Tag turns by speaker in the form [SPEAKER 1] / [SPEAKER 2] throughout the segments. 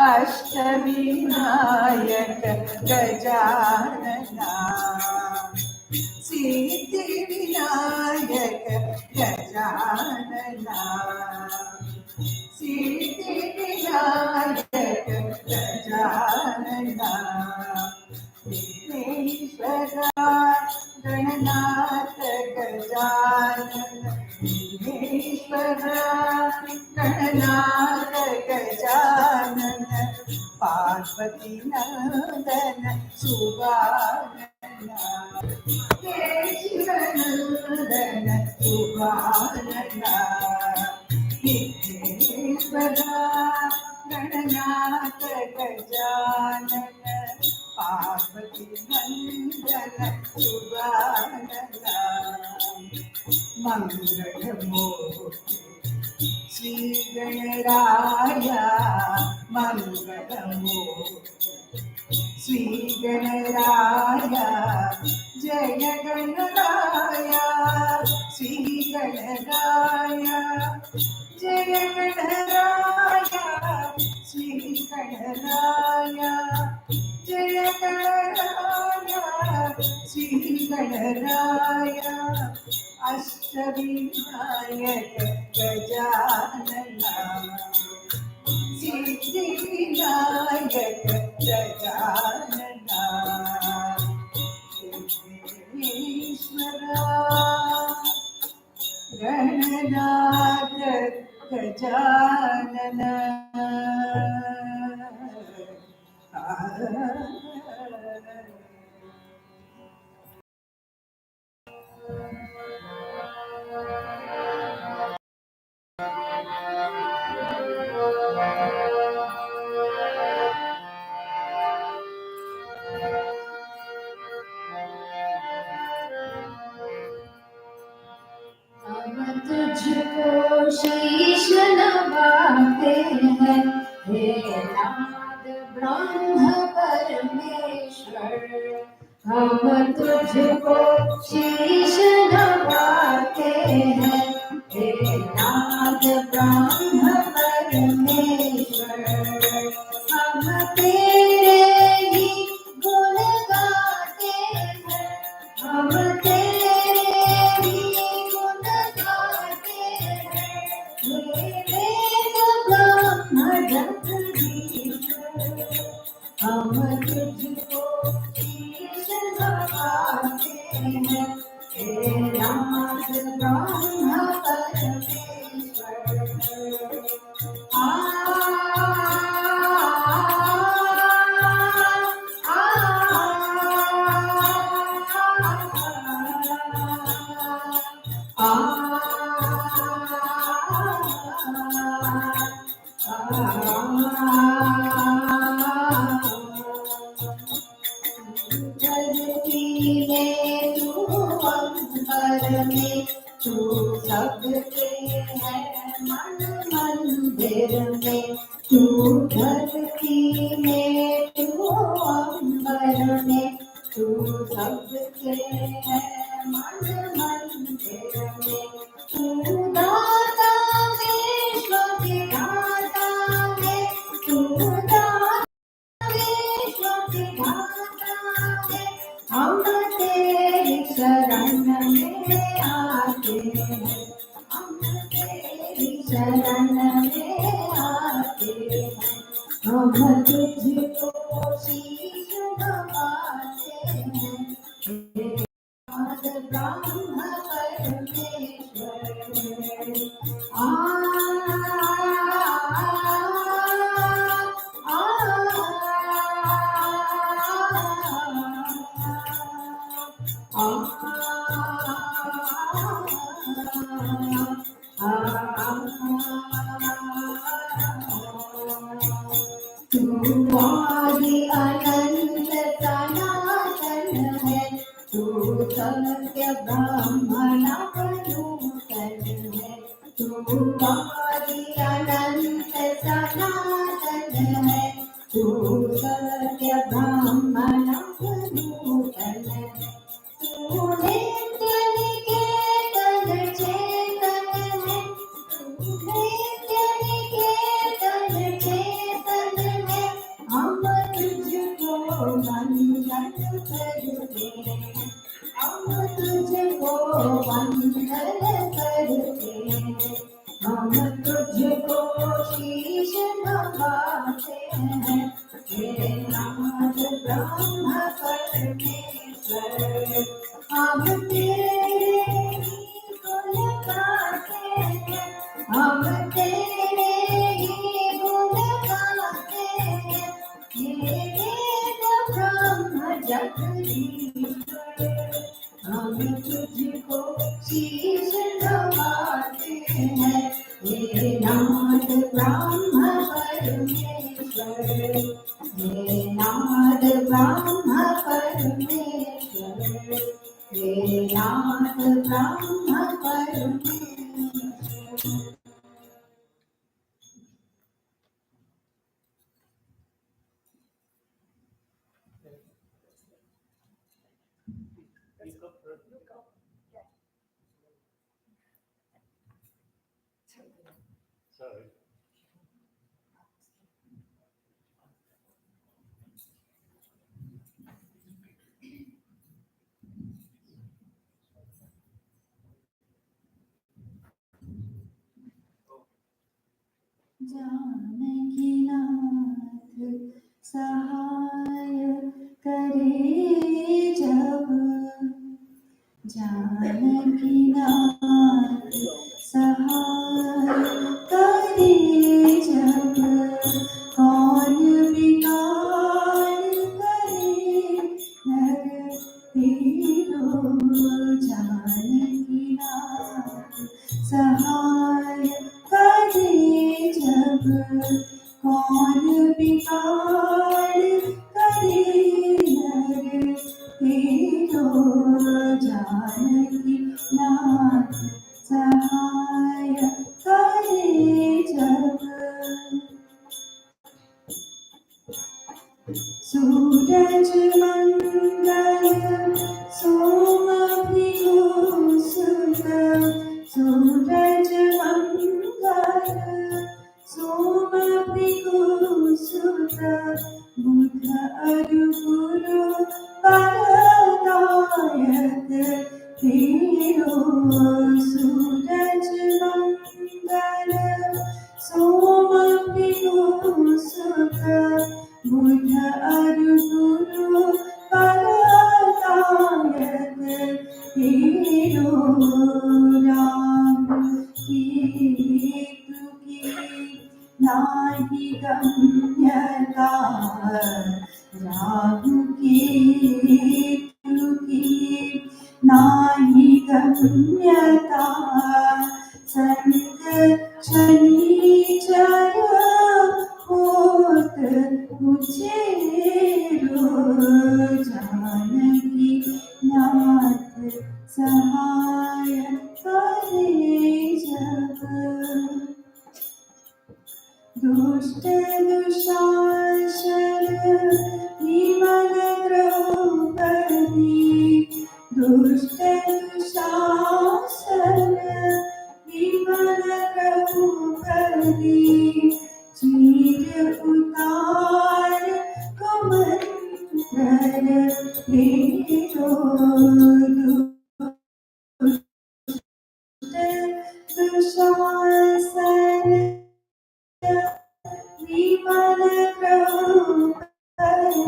[SPEAKER 1] अष्टविनायक गजानना सिद्धिविनायक गजानना सिद्धिविनायक गजानना विघ्नेश्वरा गणनाथ गजानन विघ्नेश्वरा गणनाथ गजानन पार्वती नंदन सुभानना केशवनंदन सुभानना विघ्नेश्वरा गणनाथ गजानन पार्वती नंदन सुभानना मंगलमूर्ति श्री गणराया मंगलमूर्ति श्री गणराया जय गणराया श्री गणराया जय गणराया श्री गणराया जय गणराया श्री गणराया अष्टविनायक गजानना सिद्धिविनायक गजानना विघ्नेश्वरा गणनाथ गजानना
[SPEAKER 2] तुझको शीश नवाते हैं हे नाद ब्रह्म परमेश्वर। हम तुझको शीश नवाते हैं हे नाद ब्रह्म परमेश्वर। हम तेरे ही गुण गाते हैं, हम तेरे ही गुण गाते हैं। हम तुझको शीश नवाते हैं हे नाद ब्रह्म परमेश्वर। धरती में तू अंबर में तू सबके है मन मंदिर में। तू धरती में तू अंबर में तू सबके है मन मंदिर में। तू दाता विश्व विधाता है, तू दाता विश्व विधाता है। हम तेरी शरण में आते हैं, हम तेरी शरण में आते हैं। हम तुझको शीश नवाते हैं हे नाद ब्रह्म परमेश्वर। तू आदि अनंत सनातन है, तू सत्य ब्रह्मण नूतन है। तू आदि अनंत सनातन है, तू सत्य ब्रह्मण नूतन है। तू नित्य निकेतन चेतन है, तू नित्य निकेतन चेतन गाते हैं, हे नाथ ब्रह्म परमेश्वर। हम तेरे ही गुण गाते हैं, हम तेरे ही गुण गाते हैं, हे वेद ब्रह्म जगदीश्वर। हम तुझको शीश नवाते हैं, हे नाथ ब्रह्म परमेश्वर, हे नाथ ब्रह्म परमेश्वर, हे नाथ ब्रह्म परमेश्वर। जानकी नाथ सहाय करे जब, जानकी नाथ सहाय करे जब, कौन विकार करे नर तेरो। जानकी नाथ सहाय करे जब, कौन विकार करे नर तेरो। जानकी नाथ सहाय करे जब, सूरज मंगल सोम सुत, सूरज मंगल सोम सुत, बुध अरु गुरु परदायक तेरो। सूरज मंगल सोम सुत, बुध अरु गुरु परदायक तेरो। राम केतु की नाहि गम्यता, राहु केतु की नाहि गम्यता, संग शनिचर होत कुचेरो। जानकी नाथ सहाय करे जब, दुष्ट दुशासन विमल द्रौपदी, दुष्ट दुशासन विमल द्रौपदी, चीर उतार कुमंडल तेरो। दुष्ट दुशासन विमल द्रौपदी,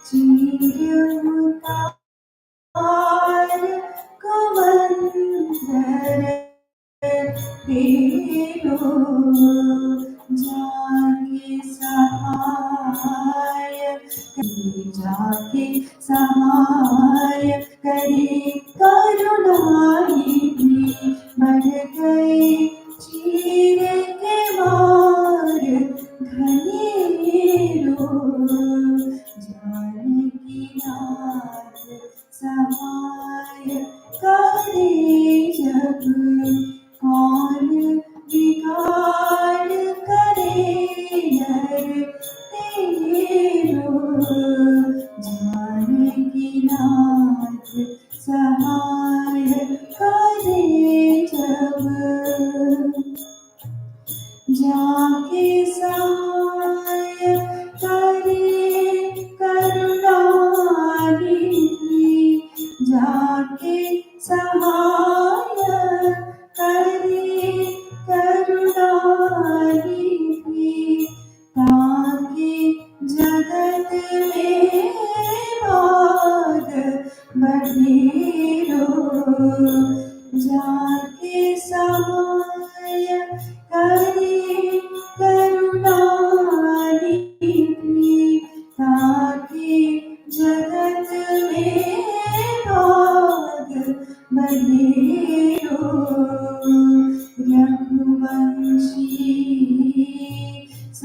[SPEAKER 2] चीर उतार कुमंडल तेरो। जाके सहाय जाके सहाय करे, करुणानिधि बढ़ गए चीर के मार घनेरो। जानकी नाथ सहाय करे जब, कौन विकार करे नर तेरो। जानकी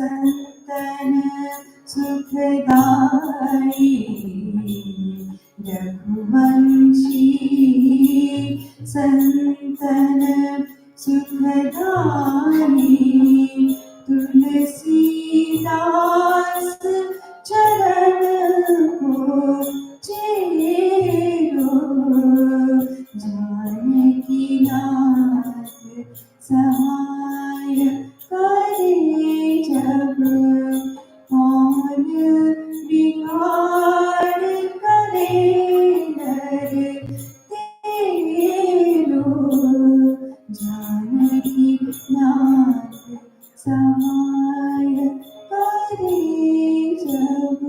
[SPEAKER 2] संतन सुखदाई रघुवंशी संतन सुखदाई तुलसीदास चरण को चेरो जानकी नाथ सहाय करे जब कौन बिगाड़ करे नर तेरो जानकी नाथ सहाय करे जब।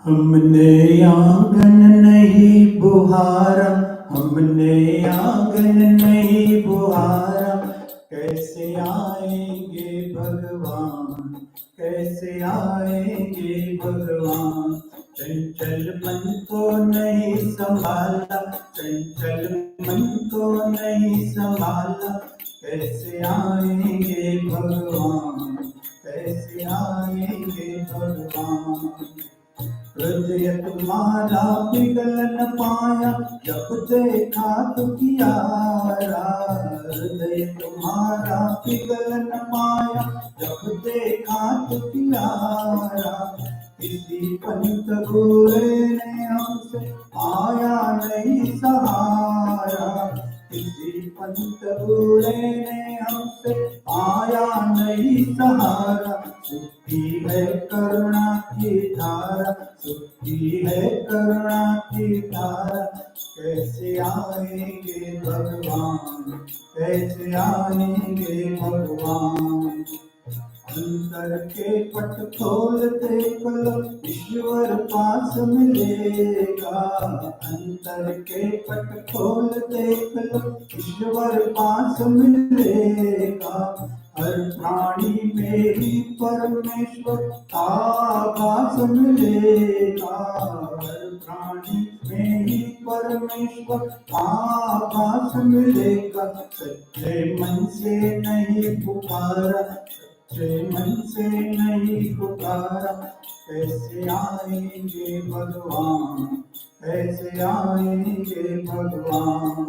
[SPEAKER 3] हमने आंगन नहीं बुहारा, हमने आंगन नहीं बुहारा, कैसे आएंगे भगवान, कैसे आएंगे भगवान। चंचल मन को नहीं संभाला, चंचल मन को नहीं संभाला, कैसे आएंगे भगवान, कैसे आएंगे भगवान। हृदय तुम्हारा पिघल न पाया, जब देखा तो कियारा। हृदय तुम्हारा पिघल न पाया, जब देखा तो कियारा। किसी पंत बुरे ने हमसे आया नहीं सहारा, किसी पंत बुरे ने हमसे आया नहीं सहारा। सुखी है करुणा की धारा, सुखी है करुणा की धारा, कैसे आएंगे भगवान, कैसे आएंगे भगवान। अंतर के पट खोलते कलो ईश्वर पास मिलेगा, अंतर के पट खोलते कलो ईश्वर पास मिलेगा। हर प्राणी में ही परमेश्वर का आभास मिलेगा, हर प्राणी में ही परमेश्वर का आभास मिलेगा। सच्चे मन से नहीं पुकारा, सच्चे मन से नहीं पुकारा, कैसे आएंगे भगवान, कैसे आएंगे भगवान।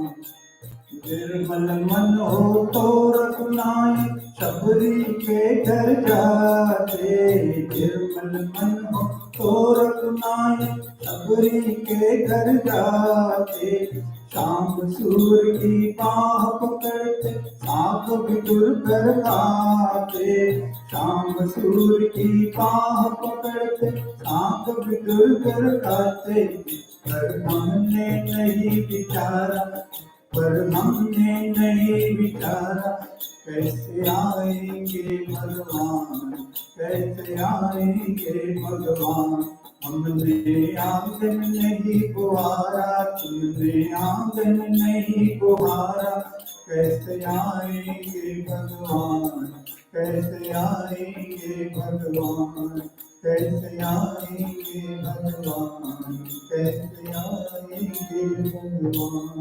[SPEAKER 3] निर्मल मन हो तो रघुनायक शबरी के घर जाते, निर्मल मन हो तो रघुनायक शबरी के घर जाते। शाम सूर्य की बाह पकड़ते साथ बिटुर कर खाते, शाम सूर्य की बाह पकड़ते साथ बिटुर कर खाते। पर हमने नहीं विचारा, पर हमने नहीं विचारा, कैसे आएंगे भगवान, कैसे आएंगे भगवान। हमने आंगन नहीं बुहारा, तुमने आंगन नहीं बुहारा, कैसे आएंगे भगवान, कैसे आएंगे भगवान, कैसे आएंगे भगवान, कैसे आएंगे भगवान।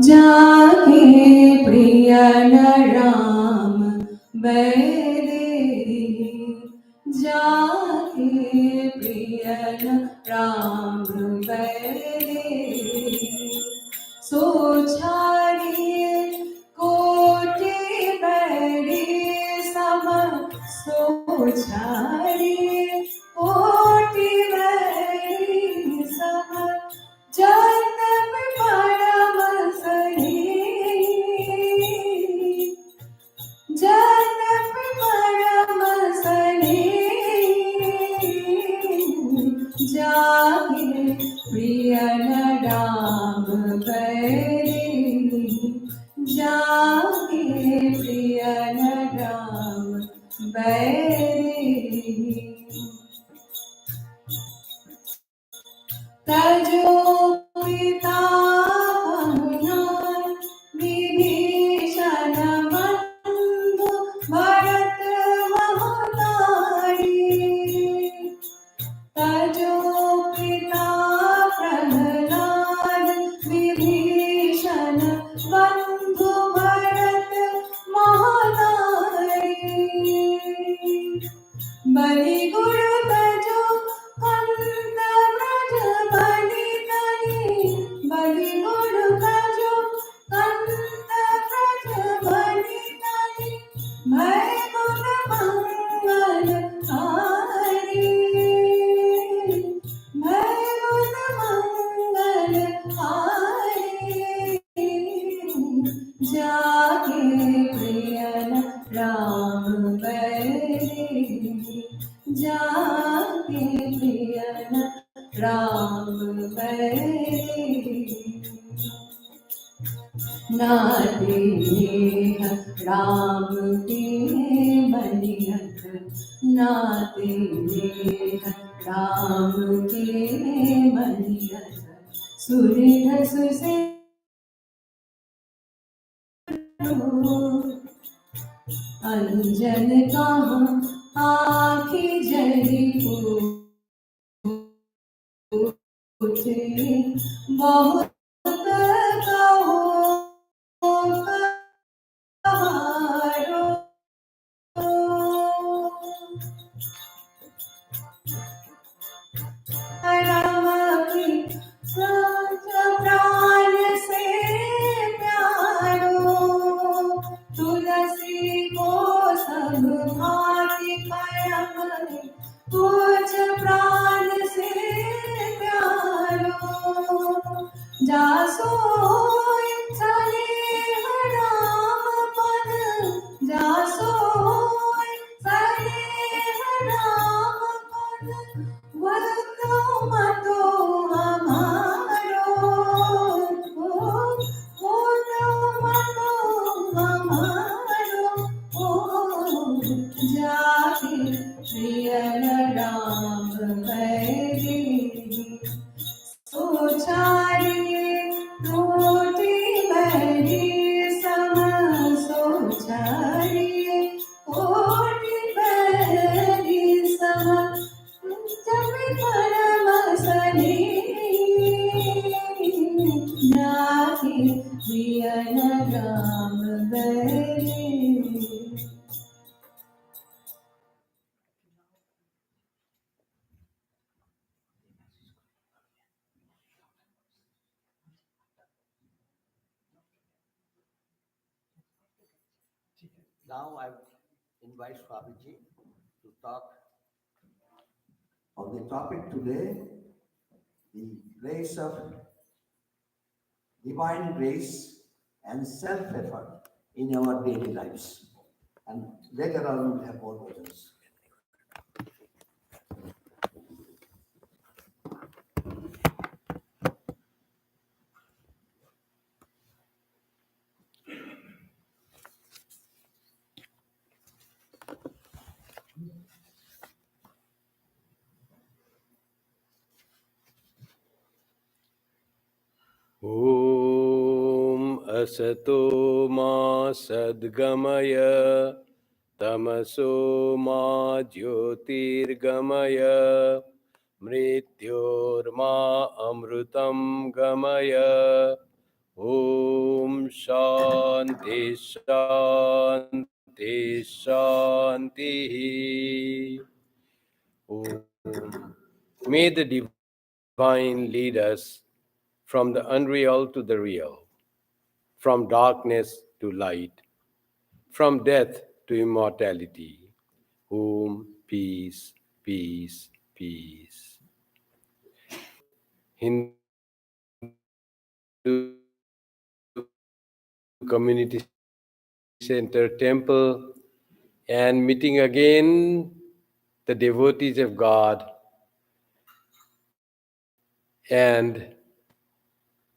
[SPEAKER 2] जाके प्रिय न राम बैरे, जाके प्रिय न राम बैरे। सोचारिए कोटि बैरी सम, सोचारिए कोटि बैरी सम। जन्म परम सही, जन्म परम सही। जागे प्रिय न राम बलि गुण भजो कंत ब्रज बलि तनि भय गुण मंगल हारी भय गुण मंगल हारी जाके प्रियन राम बैरी जाके प्रियन राम बैरी नाते राम के बलिहत नाते राम के बलिहत सुरध सुसे अंजन कहाँ आँखि जली उठे बहुत कहो कहारो राम की सच प्राण से प्यारो तुलसी को सब भांति परम तुझ प्राण से प्यारो जासो सनेह राम पद जासो सनेह राम पद वरतो मतो हमारो वरतो मतो हमारो जाके प्रियन राम बैरी सोचारिए टूटी बैरी सम सोचारिए टूटी बैरी सम जब परम सने जाके प्रियन राम बैरी
[SPEAKER 4] Now I invite Swamiji to talk on the topic today, the grace of divine grace and self-effort in our daily lives. And later on we'll have more versions.
[SPEAKER 5] ॐ असतो मा सद्गमय तमसो मा ज्योतिर्गमय मृत्योर्मा अमृतं गमय ॐ शान्ति शान्ति शान्तिः ॐ May the divine lead us from the unreal to the real, from darkness to light, from death to immortality. Om, peace, peace, peace. Hindu Community Center Temple, and meeting again the devotees of God and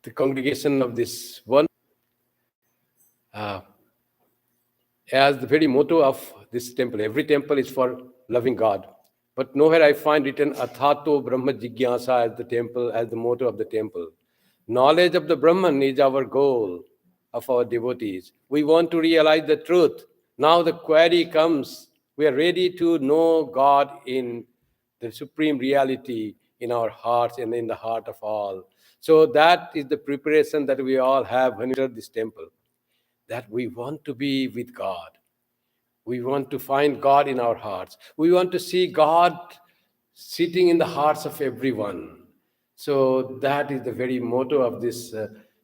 [SPEAKER 5] the congregation of this one. As the very motto of this temple, every temple is for loving God. But nowhere I find written Athato Brahma Jigyasa as the temple, as the motto of the temple. Knowledge of the Brahman is our goal of our devotees. We want to realize the truth. Now the query comes, we are ready to know God in the supreme reality in our hearts and in the heart of all. So that is the preparation that we all have when we enter this temple, that we want to be with God. We want to find God in our hearts. We want to see God sitting in the hearts of everyone. So that is the very motto of this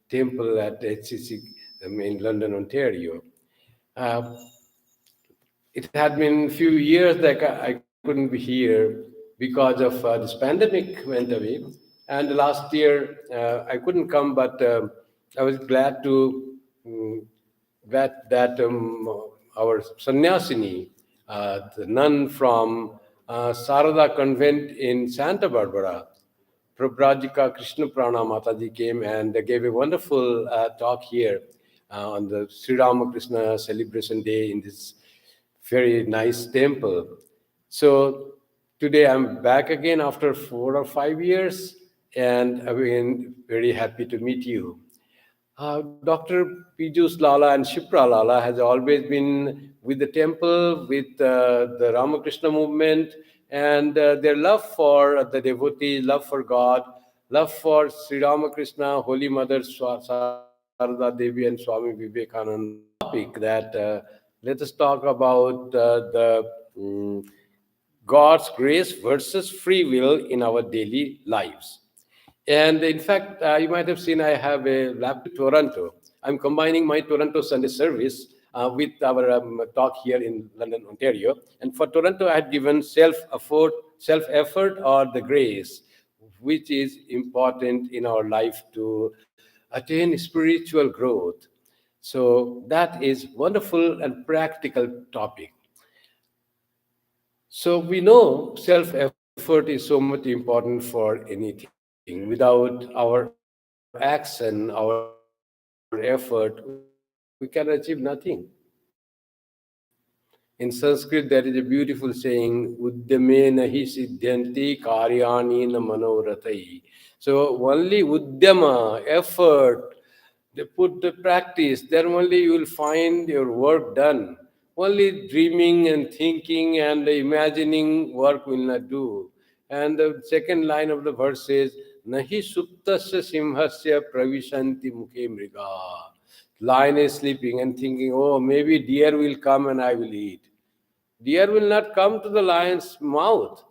[SPEAKER 5] temple at HCC in London, Ontario. Uh, it had been few years that I couldn't be here because of this pandemic went away, and last year I couldn't come, but I was glad to that our sannyasini, the nun from Sarada convent in Santa Barbara, Prabhrajika Krishna Prana Mataji came and gave a wonderful talk here on the Sri Ramakrishna celebration day in this very nice temple. So today I'm back again after 4 or 5 years, and I've been very happy to meet you. Dr. Pijus Lala and Shipra Lala has always been with the temple, with the Ramakrishna movement, and their love for the devotees, love for God, love for Sri Ramakrishna, Holy Mother Sarada Devi, and Swami Vivekananda. Topic that let us talk about God's grace versus free will in our daily lives. And in fact, you might have seen I have a lab to Toronto. I'm combining my Toronto Sunday service with our talk here in London, Ontario. And for Toronto, I had given self-effort or the grace, which is important in our life to attain spiritual growth. So that is wonderful and practical topic. So we know self-effort is so much important for anything. Without our action, our effort, we can achieve nothing. In Sanskrit, there is a beautiful saying, Udyame nahi siddhyanti karyani na manorathai. So only Udyama, effort, they put the practice, then only you will find your work done. Only dreaming and thinking and imagining work will not do. And the second line of the verse says, Nahi suptasya simhasya pravishanti mukhe mriga. Lion is sleeping and thinking, oh, maybe deer will come and I will eat. Deer will not come to the lion's mouth.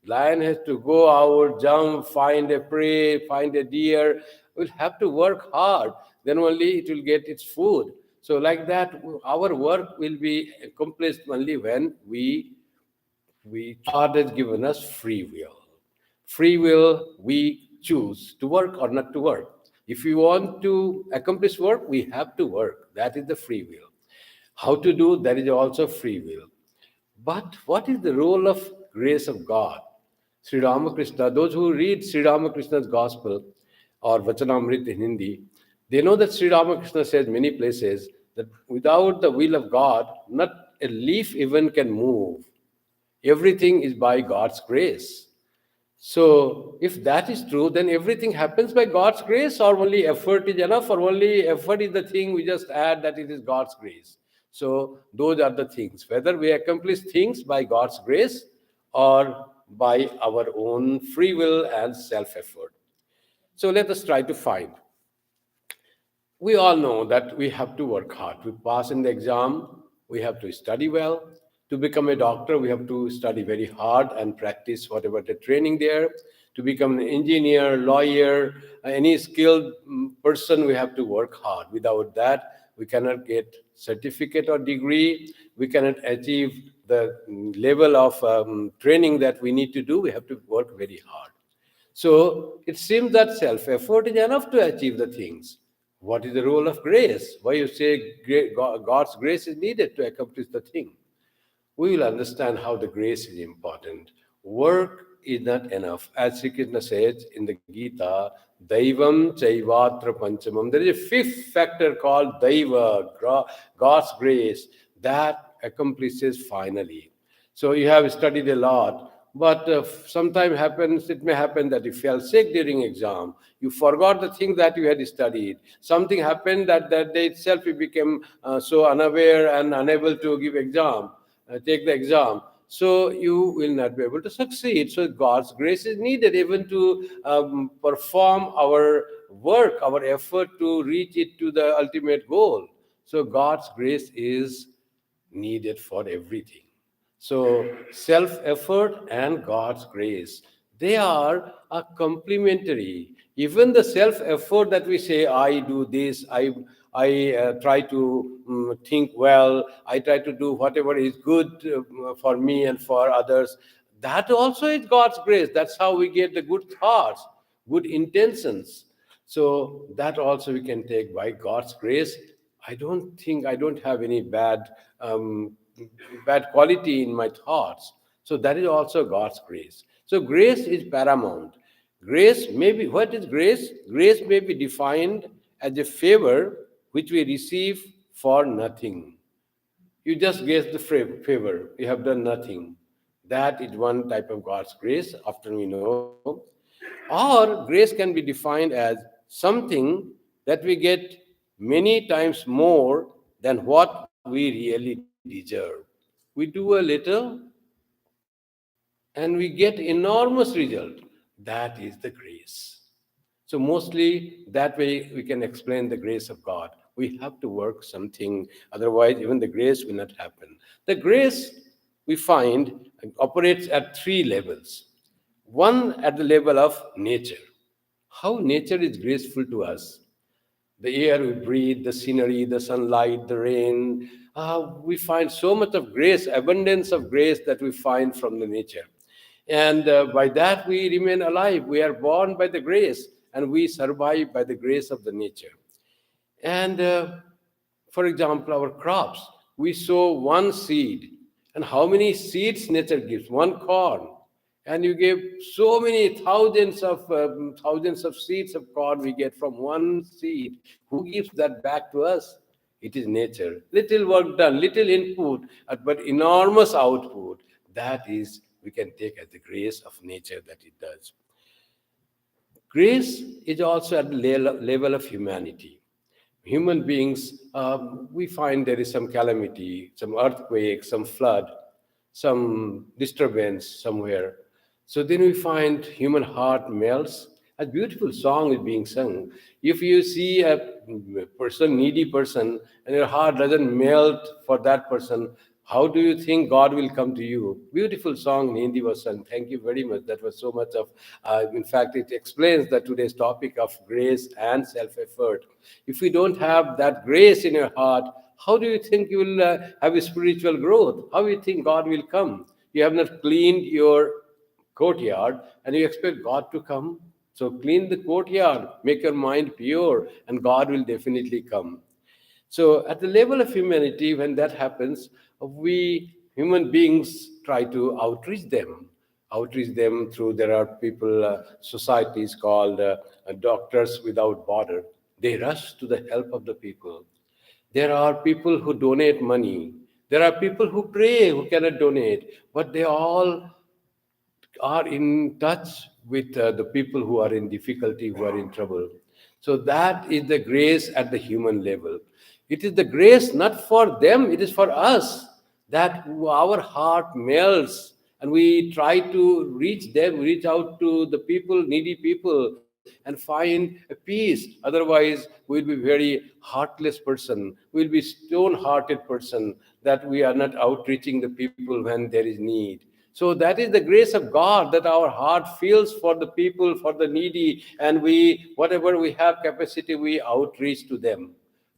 [SPEAKER 5] Lion has to go out, jump, find a prey, find a deer. Will have to work hard. Then only it will get its food. So like that, our work will be accomplished only when God has given us free will. Free will, we choose to work or not to work. If we want to accomplish work, we have to work. That is the free will. How to do, that is also free will. But what is the role of grace of God? Sri Ramakrishna, those who read Sri Ramakrishna's Gospel or Vachanamrit in Hindi, they know that Sri Ramakrishna says many places that without the will of God, not a leaf even can move. Everything is by God's grace. So, if that is true, then everything happens by God's grace, or only effort is enough, or only effort is the thing we just add that it is God's grace. So, those are the things. Whether we accomplish things by God's grace or by our own free will and self effort. So, let us try to find. We all know that we have to work hard. To pass in the exam, we have to study well. To become a doctor, we have to study very hard and practice whatever the training there. To become an engineer, lawyer, any skilled person, we have to work hard. Without that, we cannot get certificate or degree. We cannot achieve the level of training that we need to do. We have to work very hard. So it seems that self-effort is enough to achieve the things. What is the role of grace? Why you say God's grace is needed to accomplish the thing? We will understand how the grace is important. Work is not enough. As Sri Krishna says in the Gita, Daivam Chaivatra Panchamam. There is a fifth factor called Daiva, God's grace, that accomplishes finally. So you have studied a lot, but sometimes it may happen that you fell sick during exam. You forgot the thing that you had studied. Something happened that day itself you became so unaware and unable to take the exam. So you will not be able to succeed. So God's grace is needed even to perform our work, our effort to reach it to the ultimate goal. So God's grace is needed for everything. So self-effort and God's grace, They are a complementary. Even the self-effort that we say, I do this, I try to think well, I try to do whatever is good for me and for others. That also is God's grace. That's how we get the good thoughts, good intentions. So that also we can take by God's grace. I don't have any bad quality in my thoughts. So that is also God's grace. So grace is paramount. Grace may be, what is grace? Grace may be defined as a favor which we receive for nothing. You just get the favor, you have done nothing. That is one type of God's grace, often we know. Or grace can be defined as something that we get many times more than what we really deserve. We do a little and we get enormous result. That is the grace. So mostly that way we can explain the grace of God. We have to work something, otherwise even the grace will not happen. The grace we find operates at three levels. One at the level of nature. How nature is graceful to us. The air we breathe, the scenery, the sunlight, the rain. We find so much of grace, abundance of grace that we find from the nature. And by that we remain alive. We are born by the grace and we survive by the grace of the nature. And for example, our crops, we sow one seed. And how many seeds nature gives? One corn. And you give so many thousands of seeds of corn we get from one seed. Who gives that back to us? It is nature. Little work done, little input, but enormous output. That is, we can take as the grace of nature that it does. Grace is also at the level of humanity. Human beings, we find there is some calamity, some earthquake, some flood, some disturbance somewhere. So then we find human heart melts. A beautiful song is being sung. If you see a person, needy person, and your heart doesn't melt for that person, how do you think God will come to you? Beautiful song in Hindi was sung. Thank you very much. That was so much of, in fact, it explains that today's topic of grace and self-effort. If you don't have that grace in your heart, how do you think you will have a spiritual growth? How do you think God will come? You have not cleaned your courtyard and you expect God to come. So clean the courtyard, make your mind pure, and God will definitely come. So at the level of humanity, when that happens, we human beings try to outreach them through, there are people, societies called Doctors Without Border. They rush to the help of the people. There are people who donate money. There are people who pray, who cannot donate, but they all are in touch with the people who are in difficulty, who are in trouble. So that is the grace at the human level. It is the grace not for them, it is for us, that our heart melts and we try to reach them, reach out to the people, needy people, and find a peace. Otherwise, we'll be very heartless person. We'll be stone-hearted person, that we are not outreaching the people when there is need. So that is the grace of God, that our heart feels for the people, for the needy, and we, whatever we have capacity, we outreach to them.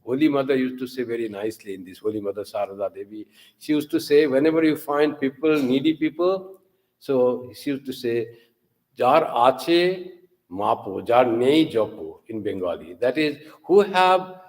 [SPEAKER 5] Holy Mother used to say very nicely in this, Holy Mother Sarada Devi, she used to say, whenever you find people, needy people, so she used to say, Jar ache mapo, jar nei jopo in Bengali. That is, who have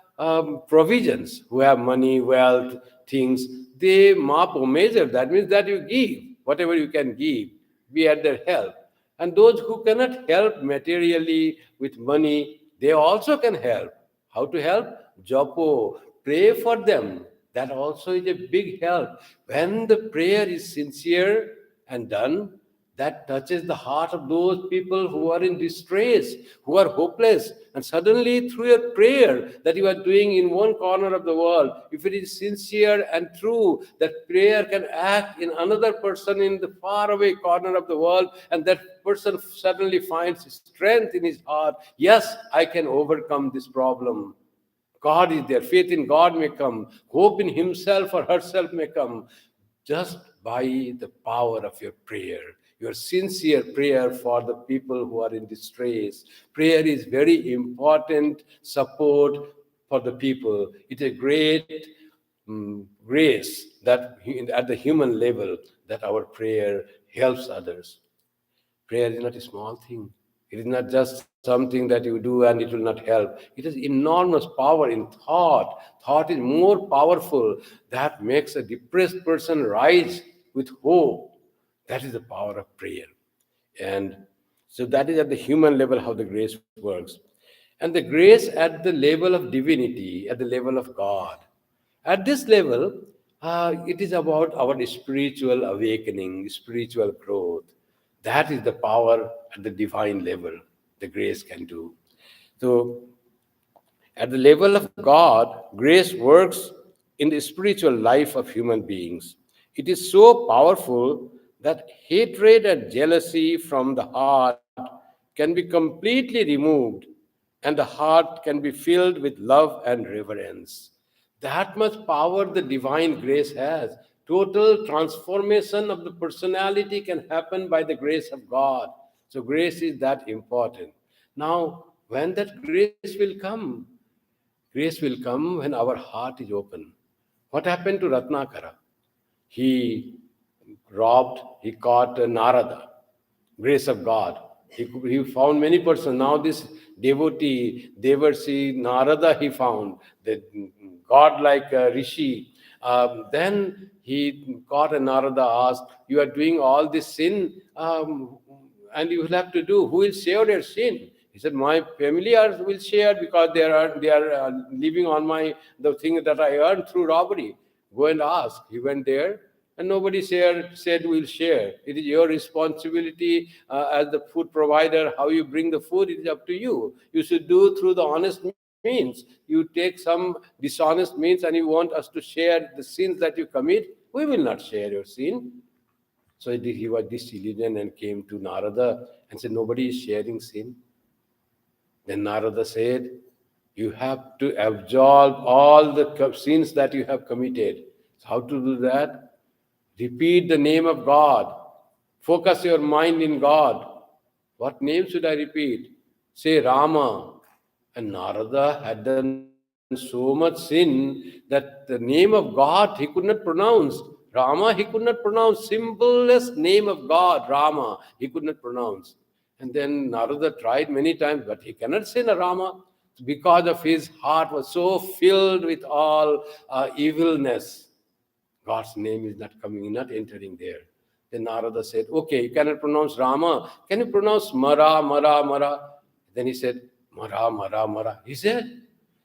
[SPEAKER 5] provisions, who have money, wealth, things, they mapo, measure. That means that you give whatever you can give, be at their help. And those who cannot help materially with money, they also can help. How to help? Jopo, pray for them. That also is a big help. When the prayer is sincere and done, that touches the heart of those people who are in distress, who are hopeless. And suddenly, through your prayer that you are doing in one corner of the world, if it is sincere and true, that prayer can act in another person in the faraway corner of the world, and that person suddenly finds strength in his heart. Yes, I can overcome this problem. God is there. Faith in God may come. Hope in himself or herself may come, just by the power of your prayer. your sincere prayer for the people who are in distress. Prayer is very important support for the people. It's a great grace that at the human level that our prayer helps others. Prayer is not a small thing. It is not just something that you do and it will not help. It has enormous power in thought. Thought is more powerful. That makes a depressed person rise with hope. That is the power of prayer. And so that is at the human level how the grace works. And the grace at the level of divinity, at the level of God. At this level, it is about our spiritual awakening, spiritual growth. That is the power at the divine level the grace can do. So, at the level of God, grace works in the spiritual life of human beings. It is so powerful that hatred and jealousy from the heart can be completely removed, and the heart can be filled with love and reverence. That much power the divine grace has. Total transformation of the personality can happen by the grace of God. So, grace is that important. Now, when that grace will come, grace will come when our heart is open. What happened to Ratnakara? He he caught Narada, grace of God. He found many persons. Now this devotee, Devarsi, Narada he found, the god-like rishi. Then he caught a Narada, asked, you are doing all this sin, and you will have to do. Who will share your sin? He said, my family will share because they are living on the thing that I earned through robbery. Go and ask. He went there, and nobody said we'll share. It is your responsibility as the food provider. How you bring the food, it is up to you. You should do through the honest means. You take some dishonest means and you want us to share the sins that you commit, we will not share your sin. So he was disillusioned and came to Narada and said, nobody is sharing sin. Then Narada said, you have to absolve all the sins that you have committed. So how to do that? Repeat the name of God. Focus your mind in God. What name should I repeat? Say Rama. And Narada had done so much sin that the name of God he could not pronounce. Rama he could not pronounce. Simplest name of God, Rama, he could not pronounce. And then Narada tried many times, but he cannot say Rama because of his heart was so filled with all evilness. God's name is not coming, not entering there. Then Narada said, okay, you cannot pronounce Rama. Can you pronounce Mara, Mara, Mara? Then he said, Mara, Mara, Mara. He said,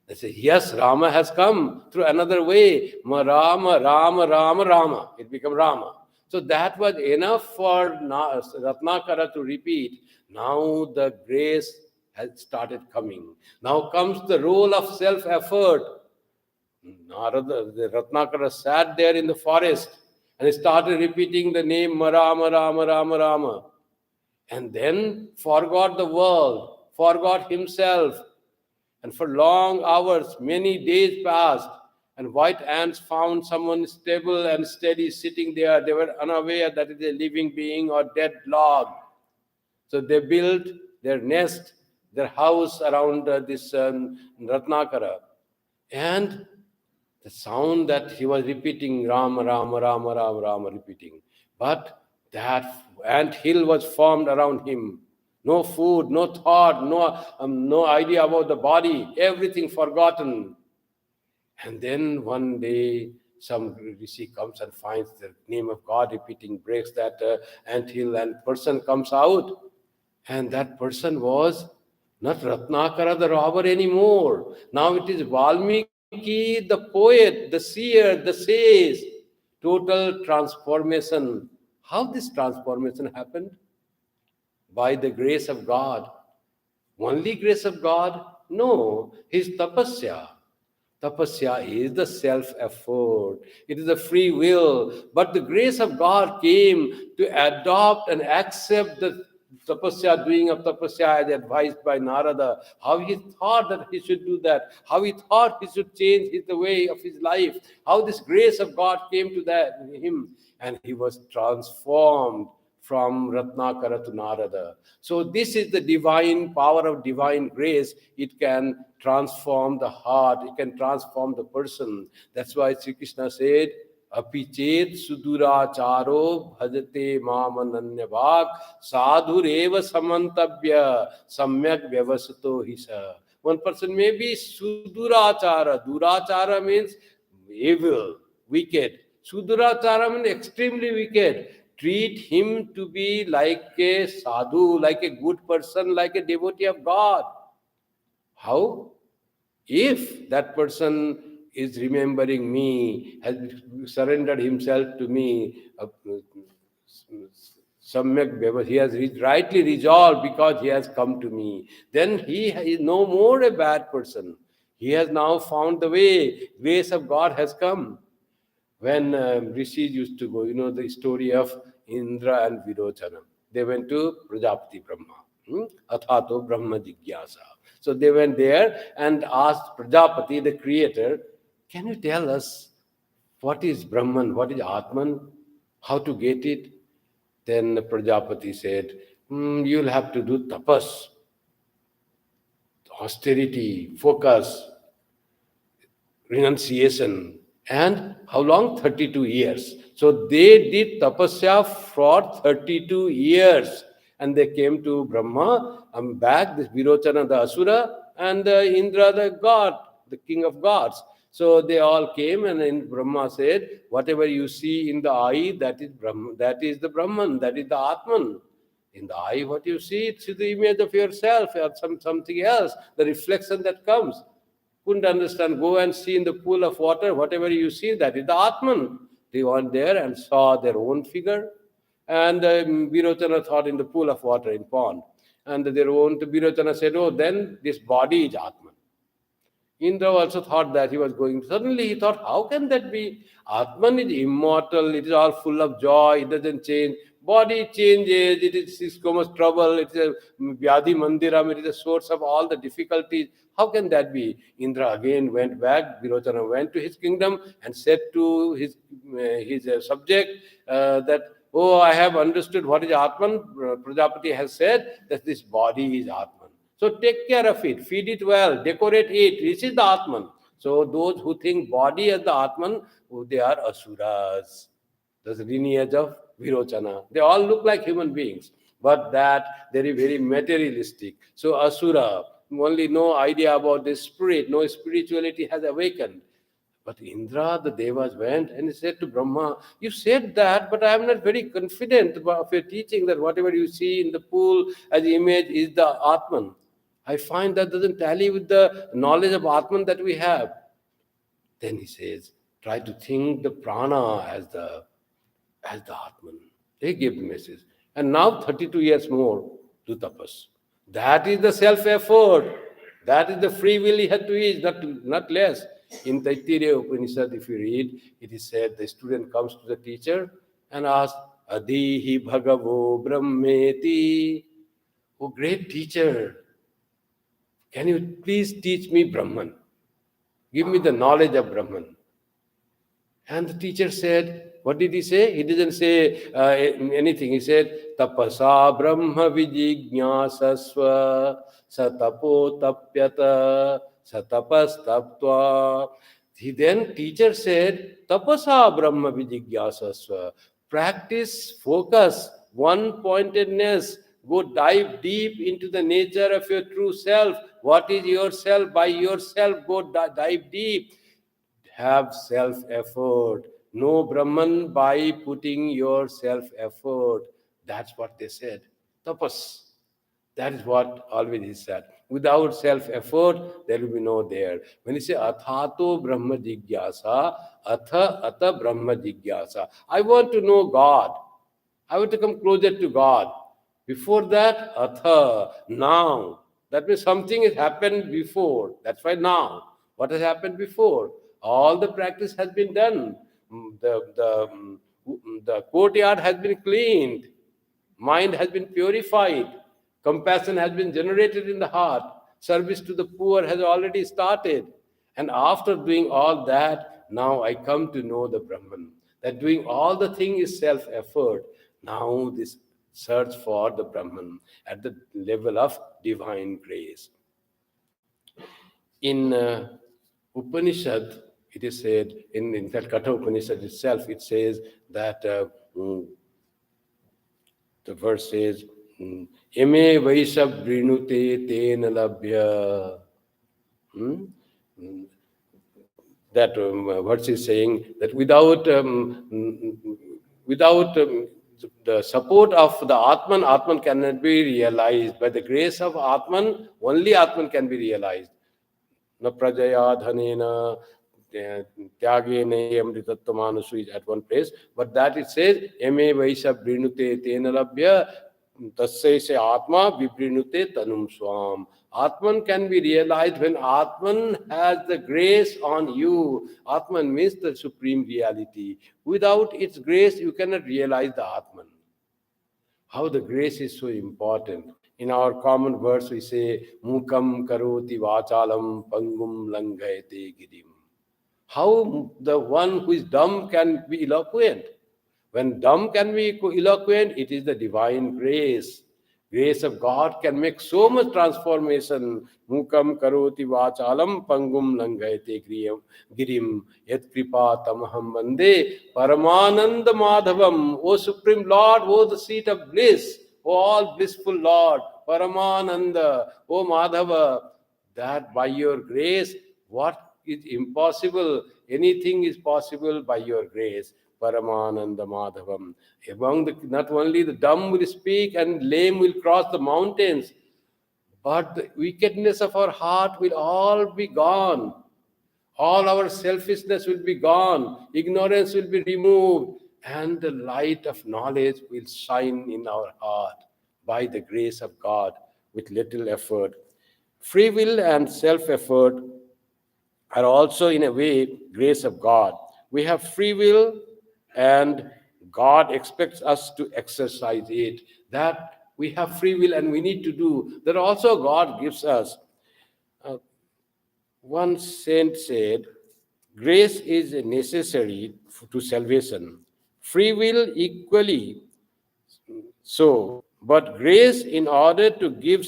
[SPEAKER 5] they said, yes, Rama has come through another way. Rama, Rama, Rama, Rama. It became Rama. So that was enough for Ratnakara to repeat. Now the grace has started coming. Now comes the role of self-effort. Narada, the Ratnakara sat there in the forest and started repeating the name Rama, Rama, Rama, Rama. And then forgot the world, forgot himself. And for long hours, many days passed, and white ants found someone stable and steady sitting there. They were unaware that it is a living being or dead log. So they built their nest, their house around this Ratnakara. And the sound that he was repeating, Rama, Rama, Rama, Rama, Rama, repeating. But that ant hill was formed around him. No food, no thought, no idea about the body, everything forgotten. And then one day, some rishi comes and finds the name of God repeating, breaks that ant hill, and person comes out. And that person was not Ratnakara the robber anymore. Now it is Valmiki the poet, the seer, the sage. Total transformation. How this transformation happened? By the grace of God. Only grace of God? No, his tapasya. Tapasya is the self-effort. It is the free will. But the grace of God came to adopt and accept the tapasya, doing of tapasya as advised by Narada. How he thought that he should do that. How he thought he should change the way of his life. How this grace of God came to him. And he was transformed from Ratnakara to Narada. So this is the divine power of divine grace. It can transform the heart. It can transform the person. That's why Sri Krishna said, Apichet suduracharo bhajate mamananyabhak sadhureva samantabhya samyak vyavasato hisa. One person may be sudurachara. Durachara means evil, wicked. Sudurachara means extremely wicked. Treat him to be like a sadhu, like a good person, like a devotee of God. How? If that person is remembering me, has surrendered himself to me, he has rightly resolved because he has come to me, then he is no more a bad person. He has now found the way. Grace of God has come. When rishis used to go, you know the story of Indra and Virochana. They went to Prajapati Brahma, Athato Brahma Jigyasa. So they went there and asked Prajapati, the creator, can you tell us what is Brahman, what is Atman, how to get it? Then Prajapati said, you'll have to do tapas, austerity, focus, renunciation. And how long? 32 years. So they did tapasya for 32 years. And they came to Brahma, back, this Virochana the Asura, and Indra the god, the king of gods. So they all came, and Brahma said, whatever you see in the eye, that is Brahman, that is the Brahman, that is the Atman. In the eye, what you see, it's the image of yourself or something else, the reflection that comes. Couldn't understand. Go and see in the pool of water, whatever you see, that is the Atman. They went there and saw their own figure. And Virochana thought in the pool of water, in pond. And their own, Virochana said, oh, then this body is Atman. Indra also thought that he was going. Suddenly he thought, how can that be? Atman is immortal. It is all full of joy. It doesn't change. Body changes. It is so much trouble. It is a Vyadhi Mandiram. It is a source of all the difficulties. How can that be? Indra again went back. Virochana went to his kingdom and said to his subject that, oh, I have understood what is Atman. Prajapati has said that this body is Atman. So take care of it, feed it well, decorate it. This is the Atman. So those who think body as the Atman, they are asuras. That's the lineage of Virochana. They all look like human beings, but that they are very materialistic. So asura, only no idea about the spirit, no spirituality has awakened. But Indra, the Devas went and he said to Brahma, you said that, but I am not very confident of your teaching that whatever you see in the pool as image is the Atman. I find that doesn't tally with the knowledge of Atman that we have. Then he says, try to think the prana as the Atman. They gave the message. And now 32 years more to tapas. That is the self-effort. That is the free will he had to use, not less. In the Taittiriya Upanishad, if you read, it is said the student comes to the teacher and asks, Adihi Bhagavo Brahmeti. Oh, great teacher, can you please teach me Brahman? Give me the knowledge of Brahman. And the teacher said, what did he say? He didn't say anything. He said, Tapasa Brahma Vijijñāsasva Satapo Tapyata Satapas Taptva. Then teacher said, Tapasa Brahma Vijijñāsasva. Practice, focus, one-pointedness. Go dive deep into the nature of your true self. What is yourself? By yourself, go dive deep. Have self-effort. Know Brahman by putting your self-effort. That's what they said. Tapas. That is what always is said. Without self-effort, there will be no there. When you say Athato Brahma Jigyasa, Atha Brahma Jigyasa. I want to know God. I want to come closer to God. Before that, Atha, now. That means something has happened before. That's why now. What has happened before? All the practice has been done. The courtyard has been cleaned. Mind has been purified. Compassion has been generated in the heart. Service to the poor has already started. And after doing all that, now I come to know the Brahman. That doing all the thing is self-effort. Now this search for the Brahman at the level of divine grace. In Upanishad, it is said, in fact, Katha Upanishad itself, it says that the verse says, Eme Vaishab Vrinute Tena Labhya. That verse is saying that without the support of the Atman, Atman cannot be realized. By the grace of Atman, only Atman can be realized. Na prajaya dhanena tyagene amritattvamanushu is at one place, but that it says, Eme vaisha vrinute tena labhya tasya se atma viprinute tanum swam. Atman can be realized when Atman has the grace on you. Atman means the supreme reality. Without its grace, you cannot realize the Atman. How the grace is so important. In our common verse, we say, Mukam karoti vachalam pangum langayate girim. How the one who is dumb can be eloquent? When dumb can be eloquent, it is the divine grace. Grace of God can make so much transformation. Mukam karoti vachalam pangum langayate girim yat kripa tamaham vande paramananda madhavam. O Supreme Lord, O the seat of bliss, O all blissful Lord, Paramananda, O Madhava, that by your grace, what is impossible, anything is possible by your grace. Paramananda Madhavam. Among not only the dumb will speak and lame will cross the mountains, but the wickedness of our heart will all be gone. All our selfishness will be gone. Ignorance will be removed. And the light of knowledge will shine in our heart by the grace of God with little effort. Free will and self-effort are also, in a way, grace of God. We have free will, and God expects us to exercise it. That we have free will and we need to do. That also God gives us. One saint said, grace is necessary to salvation. Free will equally so. But grace in order to give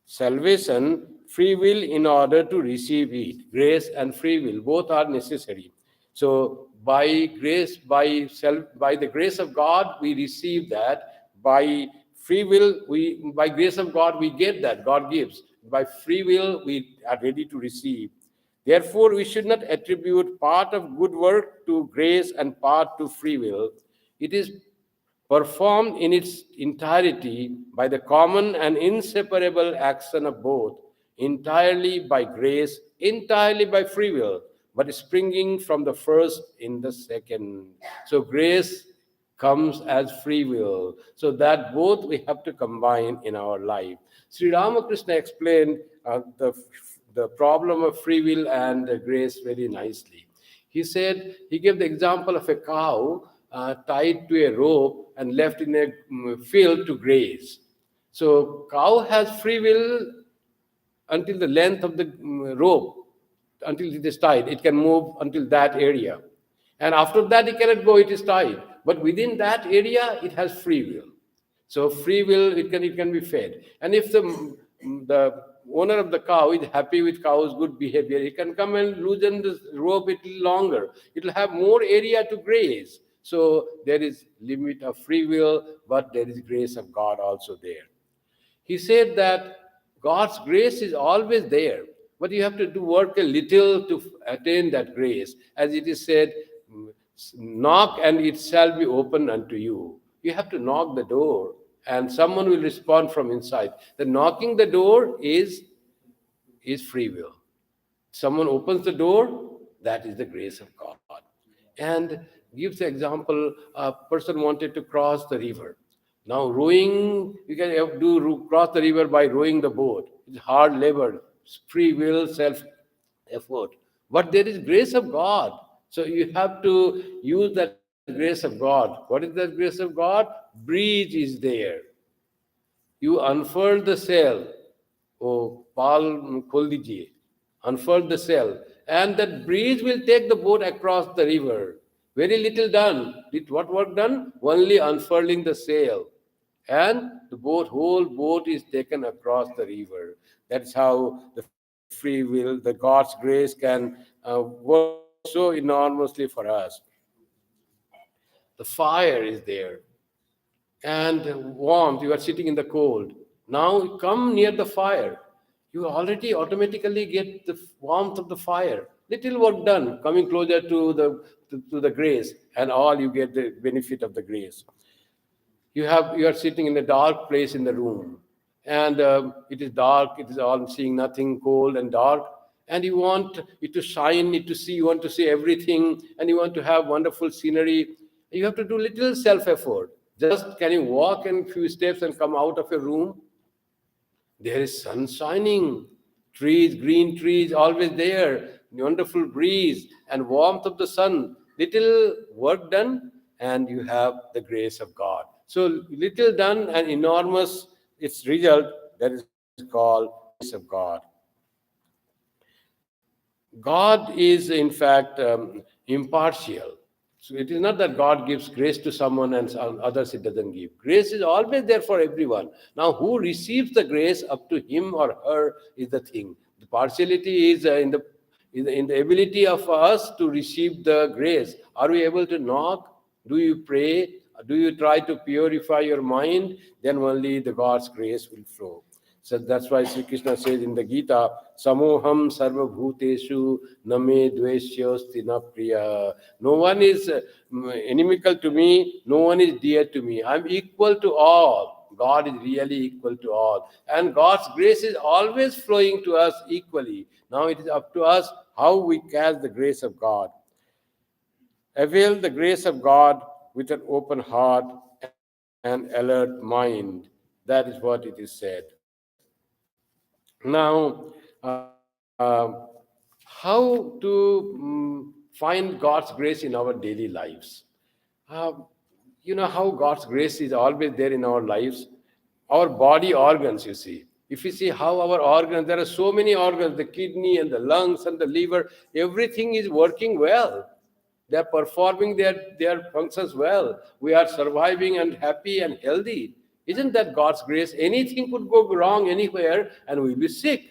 [SPEAKER 5] salvation, free will in order to receive it. Grace and free will, both are necessary. So by grace, by the grace of God, we receive that. By free will, by grace of God, we get that. God gives. By free will, we are ready to receive. Therefore, we should not attribute part of good work to grace and part to free will. It is performed in its entirety by the common and inseparable action of both, entirely by grace, entirely by free will, but springing from the first in the second. So grace comes as free will. So that both we have to combine in our life. Sri Ramakrishna explained the problem of free will and grace very nicely. He said, he gave the example of a cow tied to a rope and left in a field to graze. So cow has free will until the length of the rope, until it is tied. It can move until that area. And after that, it cannot go, it is tied. But within that area, it has free will. So free will, it can be fed. And if the owner of the cow is happy with cow's good behavior, he can come and loosen the rope a little longer. It will have more area to graze. So there is limit of free will, but there is grace of God also there. He said that God's grace is always there, but you have to do work a little to attain that grace. As it is said, knock and it shall be opened unto you. You have to knock the door and someone will respond from inside. The knocking the door is free will. Someone opens the door, that is the grace of God. And gives the example, a person wanted to cross the river. Now rowing, you can cross the river by rowing the boat. It's hard labor, free will, self-effort. But there is grace of God. So you have to use that grace of God. What is that grace of God? Bridge is there. You unfurl the sail. Oh, Paul khol dijiye. Unfurl the sail. And that bridge will take the boat across the river. Very little done. What work done? Only unfurling the sail. and the whole boat is taken across the river. That's how the free will, the God's grace can work so enormously for us. The fire is there, and warmth. You are sitting in the cold. Now come near the fire. You already automatically get the warmth of the fire. Little work done, coming closer to the grace, and all you get the benefit of the grace. You are sitting in a dark place in the room, and it is dark. It is all seeing nothing, cold and dark. And you want it to shine, it to see. You want to see everything, and you want to have wonderful scenery. You have to do little self effort. Just can you walk in few steps and come out of your room? There is sun shining, trees, green trees, always there, wonderful breeze and warmth of the sun. Little work done, and you have the grace of God. So little done and enormous its result. That is called grace of God. God is in fact impartial. So it is not that God gives grace to someone and others it doesn't give. Grace is always there for everyone. Now, who receives the grace, up to him or her is the thing. The partiality is in the ability of us to receive the grace. Are we able to knock? Do you pray? Do you try to purify your mind? Then only the God's grace will flow. So that's why Sri Krishna says in the Gita, Samoham sarva bhuteshu name dveshyosti na priya. No one is inimical to me, no one is dear to me. I'm equal to all. God is really equal to all. And God's grace is always flowing to us equally. Now it is up to us how we catch the grace of God. Avail the grace of God with an open heart and alert mind. That is what it is said. Now, how to find God's grace in our daily lives? You know how God's grace is always there in our lives? Our body organs, you see. If you see how our organs, there are so many organs, the kidney and the lungs and the liver, everything is working well. They are performing their functions well. We are surviving and happy and healthy. Isn't that God's grace? Anything could go wrong anywhere and we'll be sick.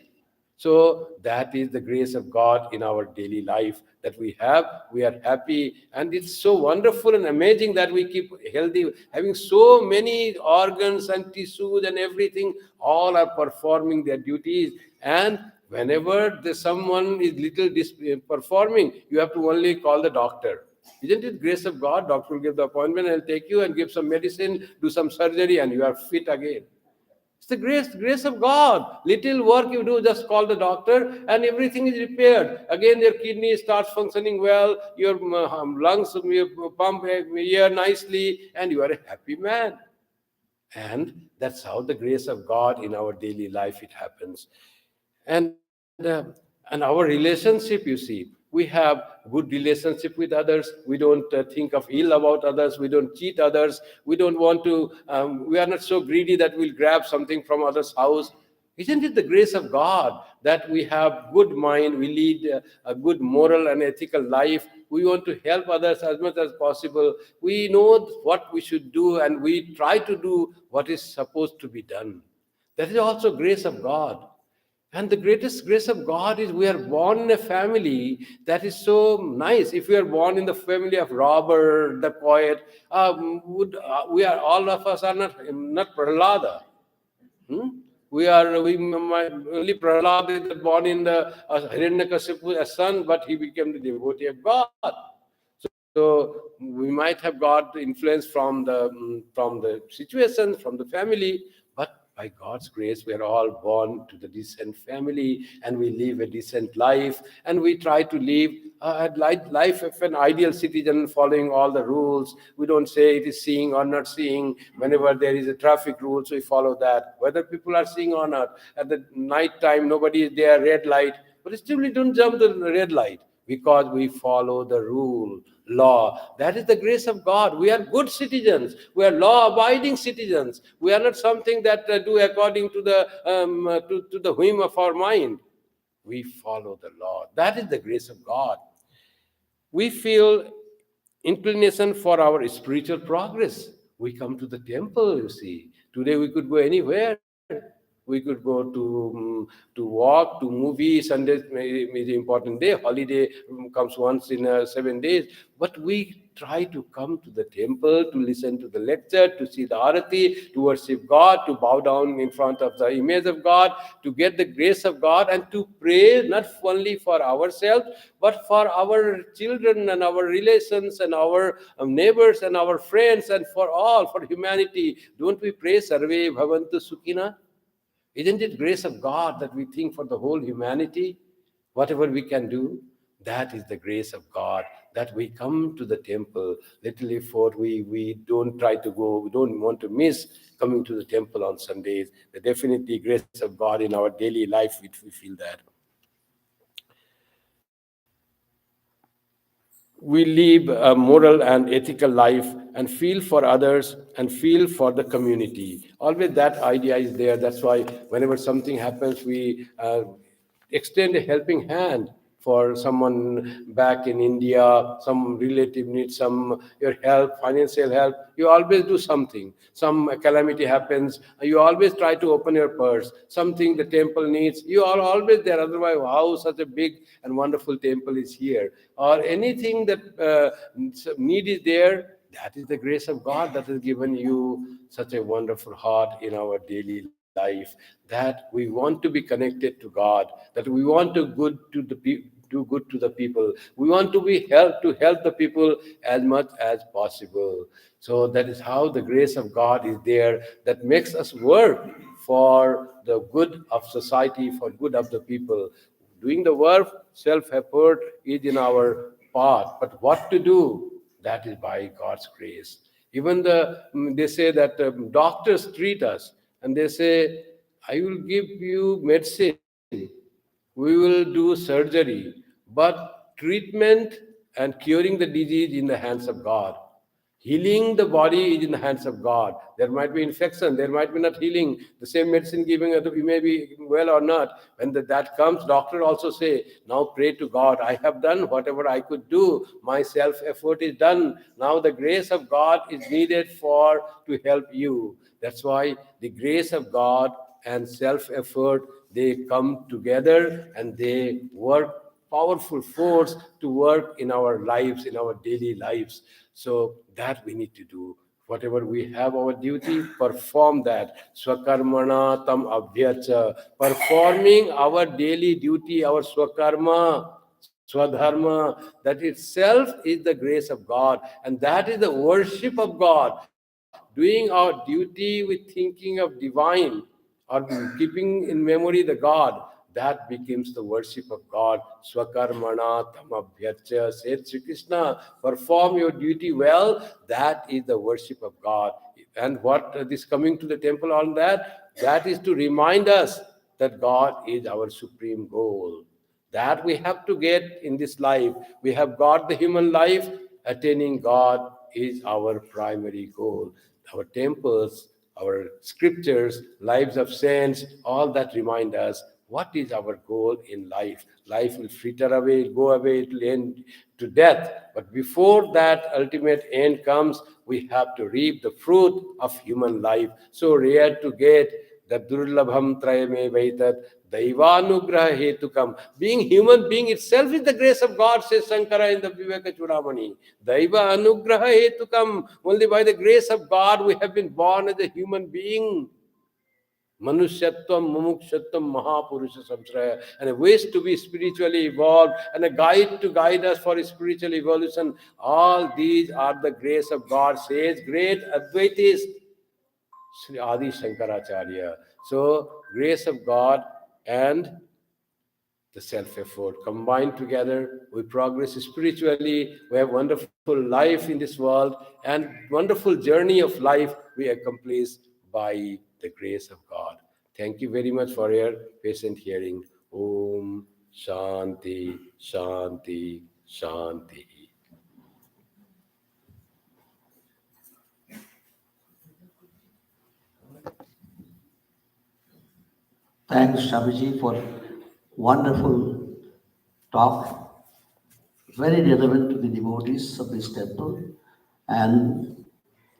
[SPEAKER 5] So that is the grace of God in our daily life that we have. We are happy, and it's so wonderful and amazing that we keep healthy, having so many organs and tissues and everything, all are performing their duties. And whenever someone is little performing, you have to only call the doctor. Isn't it grace of God? Doctor will give the appointment and take you and give some medicine, do some surgery, and you are fit again. It's the grace of God. Little work you do, just call the doctor and everything is repaired. Again, your kidney starts functioning well, your lungs pump air nicely, and you are a happy man. And that's how the grace of God in our daily life, it happens. And our relationship, you see, we have good relationship with others. We don't think of ill about others. We don't cheat others. We don't want to, we are not so greedy that we'll grab something from others' house. Isn't it the grace of God that we have good mind, we lead a good moral and ethical life, we want to help others as much as possible, we know what we should do and we try to do what is supposed to be done. That is also grace of God. And the greatest grace of God is we are born in a family that is so nice. If we are born in the family of Robert, the poet, we are all of us are not Prahlada. We only Prahlad is born in the Hiranyakasipu, a son, but he became the devotee of God. So we might have got influence from the situation, from the family, but by God's grace, we are all born to the decent family, and we live a decent life, and we try to live a life of an ideal citizen, following all the rules. We don't say it is seeing or not seeing. Whenever there is a traffic rule, so we follow that. Whether people are seeing or not, at the night time, nobody is there, red light, but still we don't jump the red light because we follow the rule. Law. That is the grace of God. We are good citizens. We are law-abiding citizens. We are not something that do according to the whim of our mind. We follow the law. That is the grace of God. We feel inclination for our spiritual progress. We come to the temple, you see, Today we could go anywhere. We could go to walk, to movie. Sunday is an important day. Holiday comes once in 7 days. But we try to come to the temple, to listen to the lecture, to see the arati, to worship God, to bow down in front of the image of God, to get the grace of God, and to pray not only for ourselves, but for our children and our relations and our neighbors and our friends and for all, for humanity. Don't we pray Sarve Bhavantu Sukhina? Isn't it grace of God that we think for the whole humanity? Whatever we can do, that is the grace of God, that we come to the temple. Little effort, we don't try to go, we don't want to miss coming to the temple on Sundays. The definitely grace of God in our daily life, we feel that. We live a moral and ethical life and feel for others and feel for the community. Always that idea is there. That's why whenever something happens, we extend a helping hand for someone back in India, some relative needs some your help, financial help. You always do something. Some calamity happens, you always try to open your purse. Something the temple needs, you are always there. Otherwise, how such a big and wonderful temple is here? Or anything that need is there, that is the grace of God that has given you such a wonderful heart in our daily life, that we want to be connected to God, that we want to do good to the people. We want to help the people as much as possible. So that is how the grace of God is there, that makes us work for the good of society, for good of the people. Doing the work, self-effort is in our part, but what to do, that is by God's grace. Even they say that doctors treat us, and they say, I will give you medicine, we will do surgery, but treatment and curing the disease in the hands of God. Healing the body is in the hands of God. There might be infection, there might be not healing. The same medicine giving, you may be well or not. When that comes, doctor also say, now pray to God. I have done whatever I could do. My self-effort is done. Now the grace of God is needed to help you. That's why the grace of God and self-effort, they come together and they work powerful force to work in our lives, in our daily lives. So that we need to do. Whatever we have our duty, perform that. Swakarmana tam abhyacha. Performing our daily duty, our swakarma, swadharma, that itself is the grace of God. And that is the worship of God. Doing our duty with thinking of divine, or keeping in memory the God, that becomes the worship of God. Swakarmana tamabhyarcha, said Sri Krishna, perform your duty well, that is the worship of God. And what is coming to the temple on that is to remind us that God is our supreme goal. That we have to get in this life. We have got the human life, attaining God is our primary goal. Our temples, our scriptures, lives of saints, all that remind us what is our goal in life. Life will fritter away, go away, it will end to death. But before that ultimate end comes, we have to reap the fruit of human life. So rare to get, that durlabham trayame vaitat daivanugraha hetukam. Being human being itself is the grace of God, says Shankara in the Viveka Chudamani. Daiva anugraha hetukam. Only by the grace of God we have been born as a human being. Manusyatvam, mumukshatvam, mahapurusha samsraya. And a wish to be spiritually evolved and a guide to guide us for spiritual evolution. All these are the grace of God, says great Advaitist Sri Adi Shankaracharya. So, grace of God and the self-effort combined together, we progress spiritually, we have wonderful life in this world, and wonderful journey of life we accomplish by the grace of God. Thank you very much for your patient hearing. Om Shanti, Shanti, Shanti.
[SPEAKER 4] Thanks, Swamiji, for wonderful talk, very relevant to the devotees of this temple. And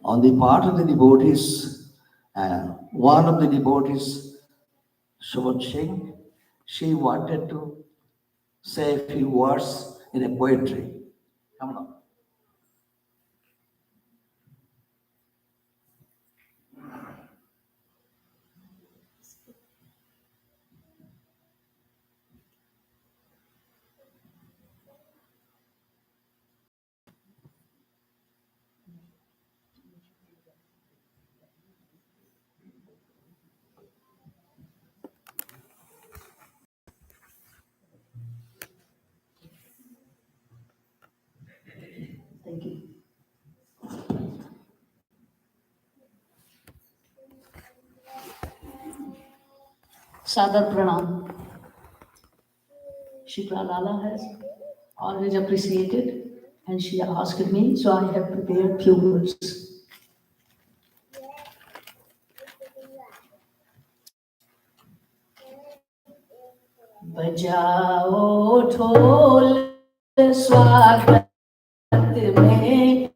[SPEAKER 4] on the part of the devotees, One of the devotees, Shubham Singh, she wanted to say a few words in a poetry. Come on.
[SPEAKER 2] Thank you. Sadar Pranam. Shikla Lala has always appreciated, and she asked me, so I have prepared few words. बजाओ ढोल स्वागत में,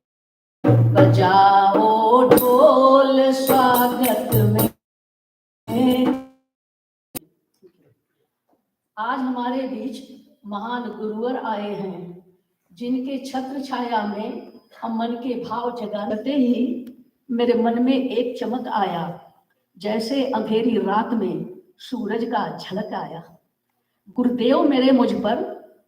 [SPEAKER 2] बजाओ ढोल स्वागत में। आज हमारे बीच महान गुरुवर आए हैं, जिनके छत्र छाया में हम मन के भाव जगाते ही मेरे मन में एक चमक आया, जैसे अंधेरी रात में सूरज का झलक आया। गुरुदेव मेरे मुझ पर